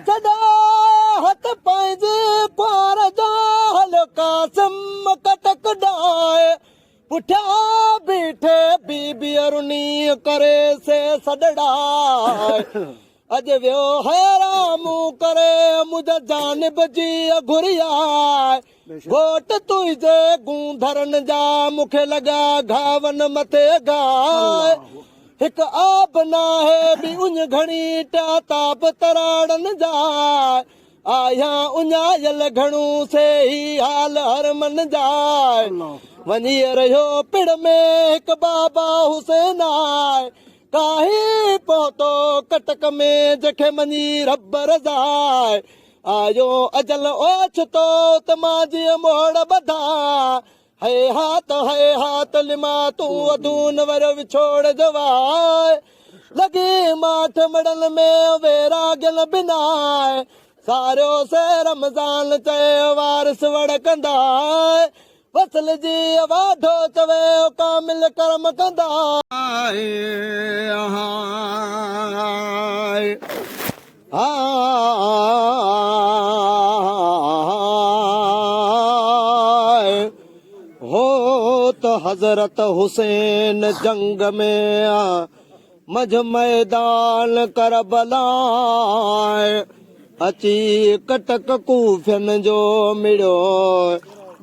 सदा हथ पंहिंजे पार जा हल कासिम कटक डाए पुठिया बीठे बीबी अरुनी करे से सॾड़ाए अज वियो हैरामू करे मुझ जानिब जी घुरियाए घोट तुंहिंजे गूंधरनि जा मूंखे लॻा घावन मथे गाए हिकु आब नाहे बि उञ घणी टा ताप तराड़नि जा आया उञायल घणो से ही हाल हर मन जाए वञी रहियो पिड़ में हिकु बाबा हुसैन आए काहे पहुतो कटक में जंहिंखे मञी रब रज़ाए आयो अजल ओछतो त मां जीअं मोड़ ॿधा है हाथ लिमा तूं अधून वर विछोड़ जवाए लॻी माठ मड़न में वेरागल बिनाए सारियो से रमज़ान चए वारिस वड़ कंदा वसल जी वाढो चवे कामिल कर्म कंदा हो त हज़रत हुसैन जंग में मझ मैदान करबला अची कटक कूफियन जो मिड़ो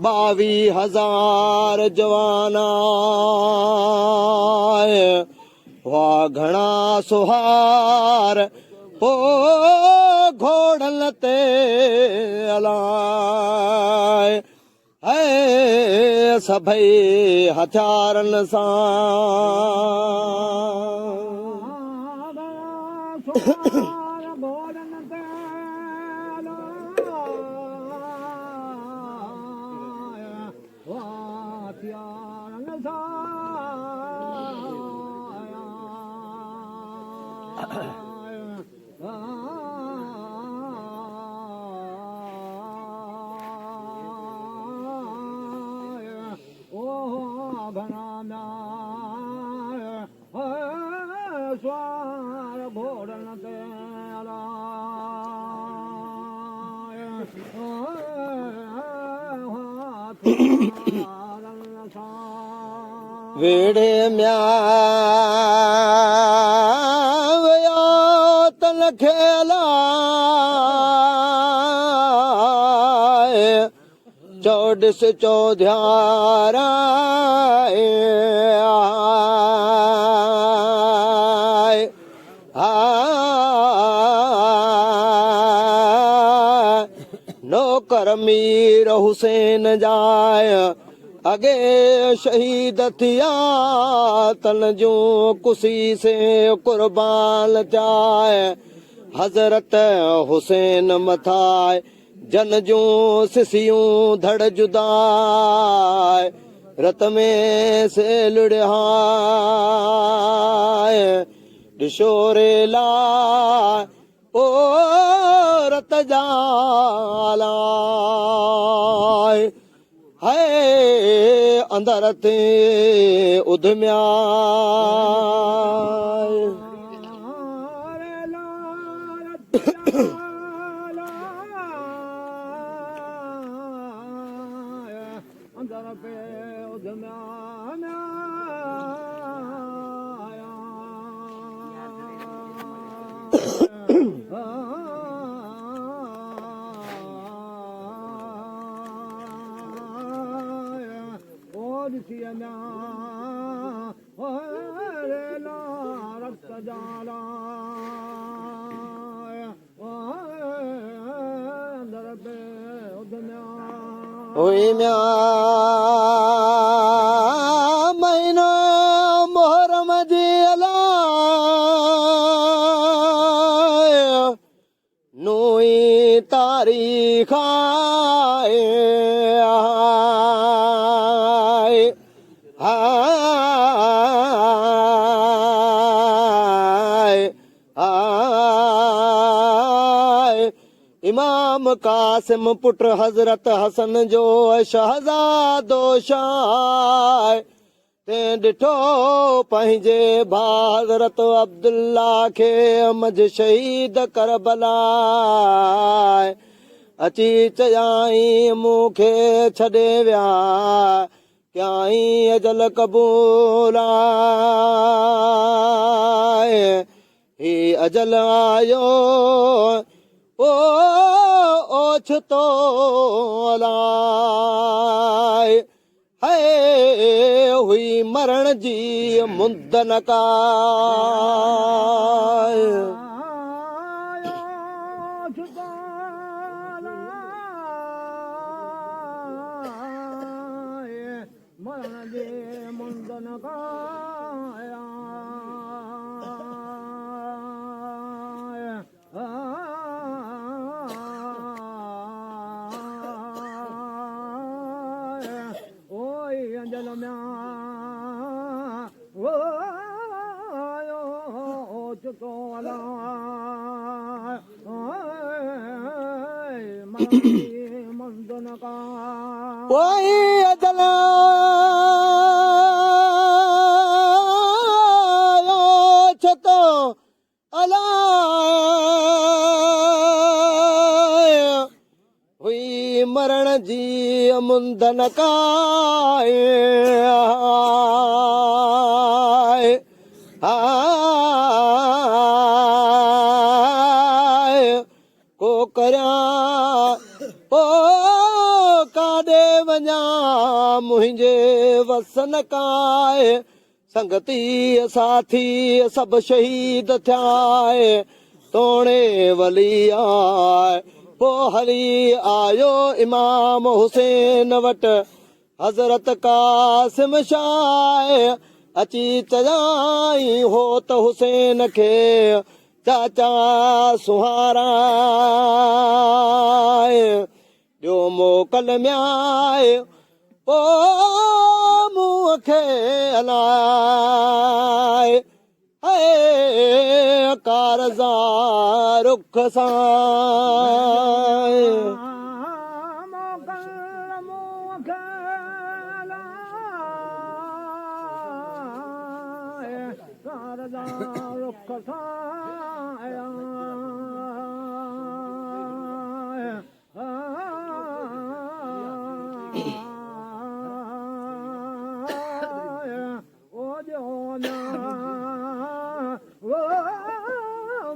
22,000 जवाना वाह घणा सुहार हो घोड़न ते अलाए है सभई हथियारनि सां वेड़े म्या वया तन खेला चौडिस चौधियारा नौकर मीर हुसैन जाय अगे शहीद थिया तन जो कुसी से कुर्बान जाए हजरत हुसैन मथाए जन जो सिसियूं धड़ जुदाए रत में से लुड़हाए ॾिशोरे ला ओ रत जाला है अंदर ते उधम्या अंदर पे उधम्या महीनो मोहरम जी नूई तारीख़ इमाम कासिम पुट हजरत हसन जो शहजादो शाह ते ॾिठो पंहिंजे भाउ हज़रत अब्दुल्ला खे मझ शहीद करबला अची चयाईं मूंखे छॾे विया कयाईं अजल क़बूल आहे ही अजल आयो ओछतो अलाए है हुई मरण जी मुंद न काए मरण जे मुंद न काया ओए अंजल म्या ओ चुको अला मरण जे मुंद न काया वही अजल छतो अलाए हुई मरण जी मुंद न काए को करिया ओ काॾे वञा मुंहिंजे वसन काए संगती साथी सभु शहीद थिया तोणे वली आए पोइ हली आयो इमाम हुसैन वटि हज़रत कासिम शाह अची चयाईं हो त हुसैन खे चाचा सुहारा ॿियो मोकल में आए ओ मुंहं खे हलाए है कारज़ा रुख सां रुख साया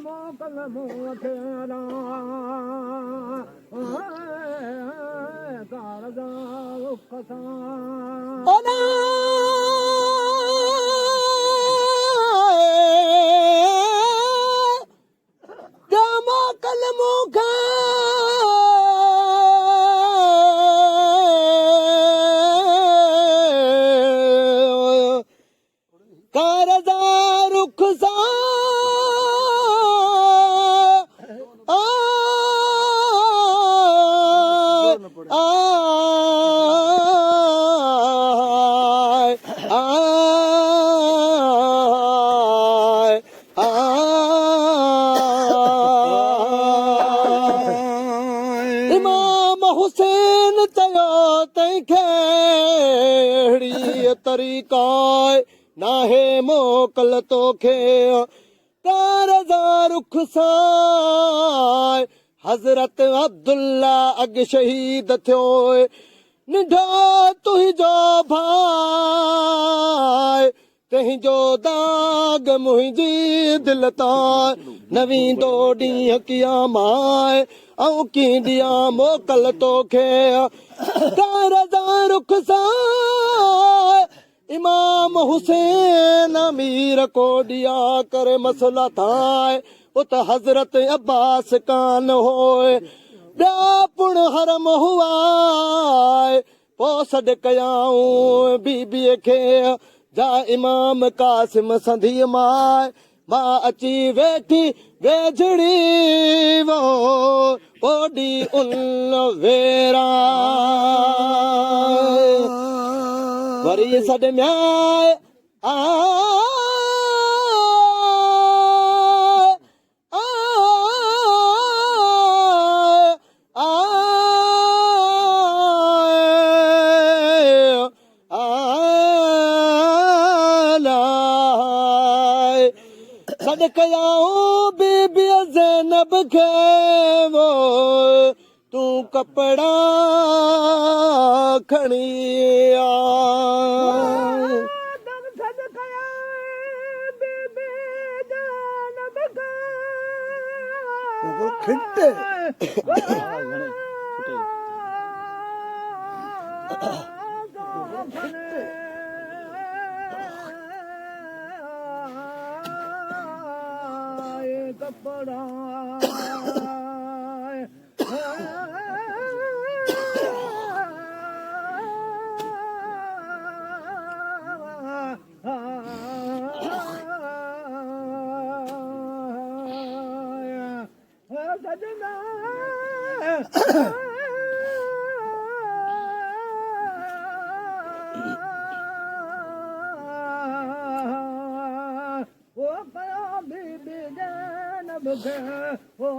मोकल मुंह तेरा कारज़ा रुख सां मोकल मुख कारज़ा रुख सां इमाम हुसैन चयो तंहिंखे अहिड़ी तरीक़ा नाहे मोकल तोखे कारज़ा रुख सां हज़रत अब्दुल्ला अॻु शहीद थियो निंढा तुंहिंजो भाई तुंहिंजो दाग मुंहिंजी दिलि तां न वेंदो ॾींहुं क़यामत ऐं कीअं ॾियां मोकल तोखे कारज़ा रुख सां इमाम हुसैन अमीर को ॾिया करे मसला थाए उत हज़रत अब्बास कान होए ॿिया पुण हरम हुआ पोइ सॾु कयाऊं बीबीअ खे जा इमाम कासिम संधीअ मां अची वेठी वेझड़ी वो ओॾी उन वेरा वरी सॾ में आ कपड़ा खणी आ दम सदकया बीबी जान बका खिंटे कपड़ा सजना वो कया बीबी जान बगे ओ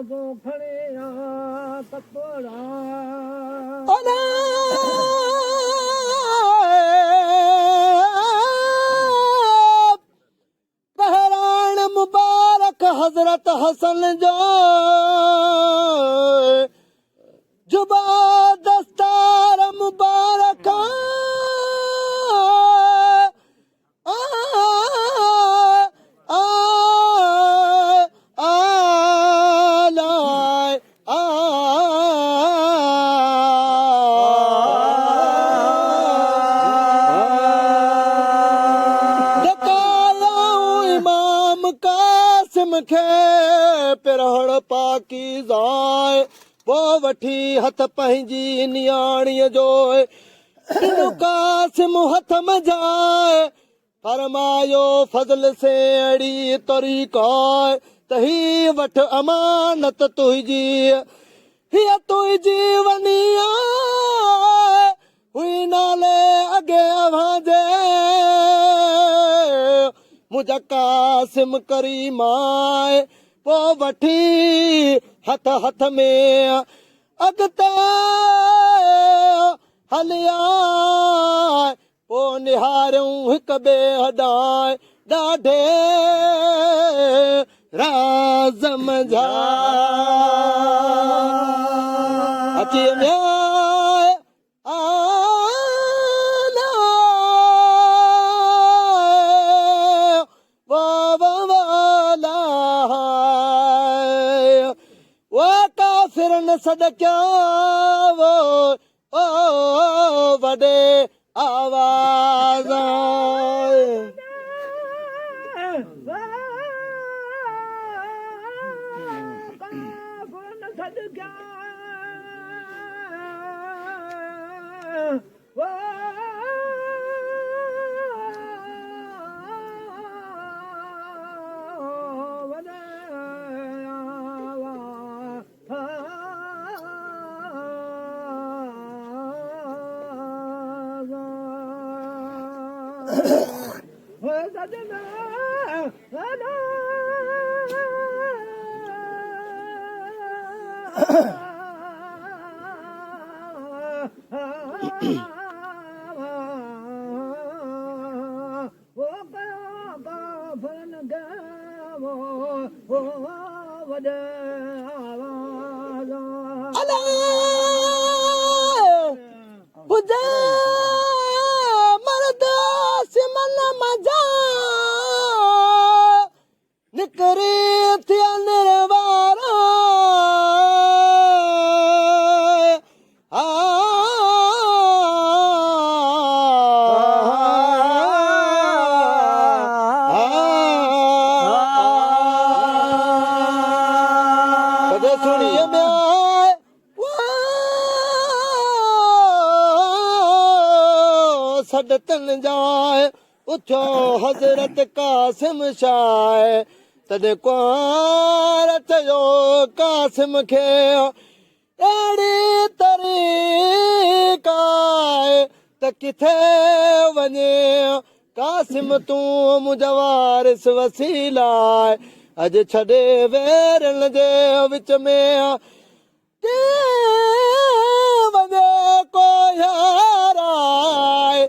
दो खड़े कपड़ा अना पहरान मुबारक हजरत हसन जो जुबा दस्तार मुबारक खे पिरहड़ पाकी ज़ाए पोइ वठी हथ पंहिंजी नियाणीअ जो कासिम हथ मजाए फरमायो फज़ल से अहिड़ी तरीक़ा त ही वठ अमानत तुंहिंजी हीअ तुंहिंजी वञी हुई नाले अॻे अव्हांजे मुझा कासिम करीमाए पोइ वठी हथ हथ में अॻिते हलिया पोइ निहारियूं हिक ॿिए हॾाए ॾाढे राज़ मझा अची विया फिरन सदक्या वो ओ वॾे आवाज़ मर्द सिमन मजा निकरी थिया निर्वारा कदे सुनिए मैं सदतन जाए उथो हज़रत कासिम शाह तॾहिं कुंवार थियो कासिम खे अहिड़ी तरीक़ा त किथे वञे कासिम तूं मुंहिंजा वारिस वसीला अॼु छॾे वेरन जे विच में वञे को याराए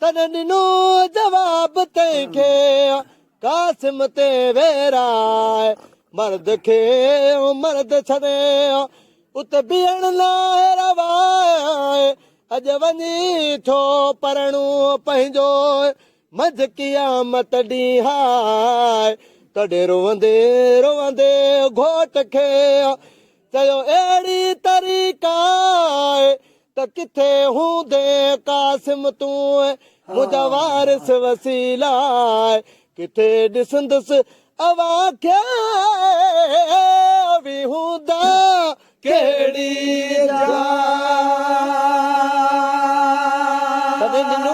तॾहिं ॾिनो जवाब तंहिंखे कासिम ते वेराए मर्द खे मर्द छॾे उते बीहण लाइ रवाए अॼु वञी थो परणो पंहिंजो मंझ क़यामत ॾींहुं हाय तॾहिं रोवंदे रोवंदे घोट खे चयो अहिड़ी तरीक़ा त किथे हूंदे कासिम तूं मुंहिंजा वारिस वसीला किथे ॾिसंदुसि अवां खे बि हूंदा कहिड़ी तॾहिं ॾिनो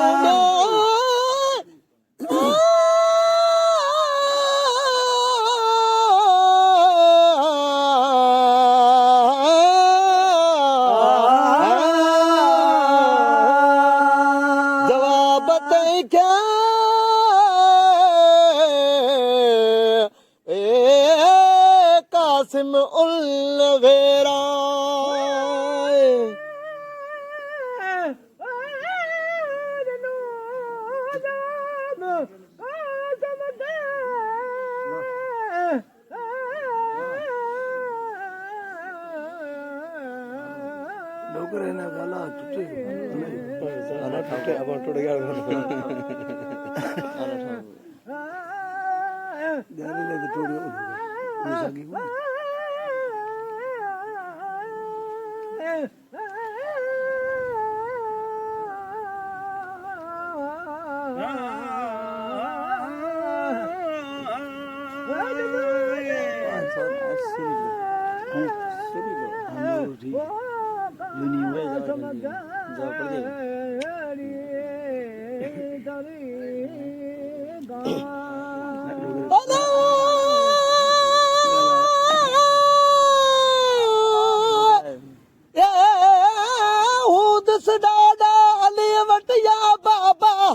जवाब तई क्या कासिम उल वेरा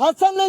हसन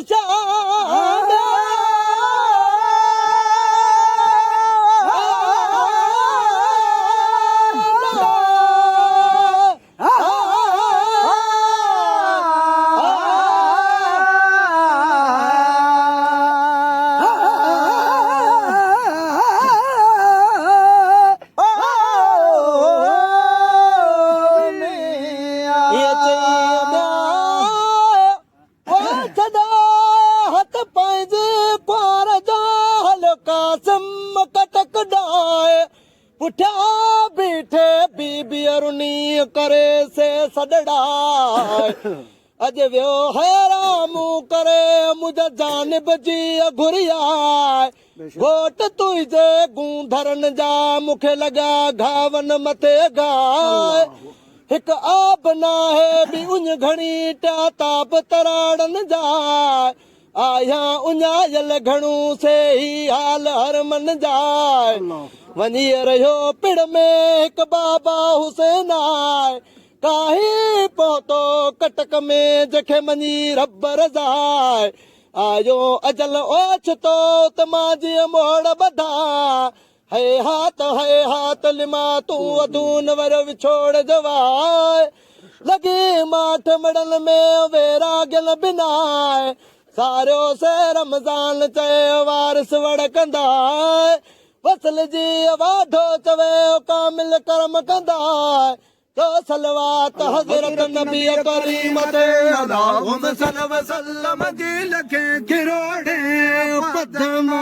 पुठिया बीठे बीबी अरुनी करे से सॾड़ा अॼु वियो हैरामू करे मुंहिंजा जानिब जी घुरिया घोट तुंहिंजे गूंधरनि जा मूंखे लॻा घावन मथे गाए हिकु आब नाहे बि उञ घणी टा ताप तराड़नि जा आया उञायल घणो से ही हाल हर मन जाए वञी रहियो पिड़ में हिकु बाबा हुसैन आए काहे पहुतो कटक में जंहिंखे मञी रब रज़ाए आयो अजल ओछतो त मां जीअं मोड़ ॿधा है हाथ लिमा तूं अधून वर विछोड़ जवाए लॻी माठ मड़न में वेरागल बिनाए सारियो से रमज़ान चयो वारिस वड़ कंदा वसल जी वाढो चवे कामिल करम कंदा तो सलवात हज़रत नबी करीम ते अल्लाहुम्मा सल्लि व सल्लम जी लखे किरोड़े पदमा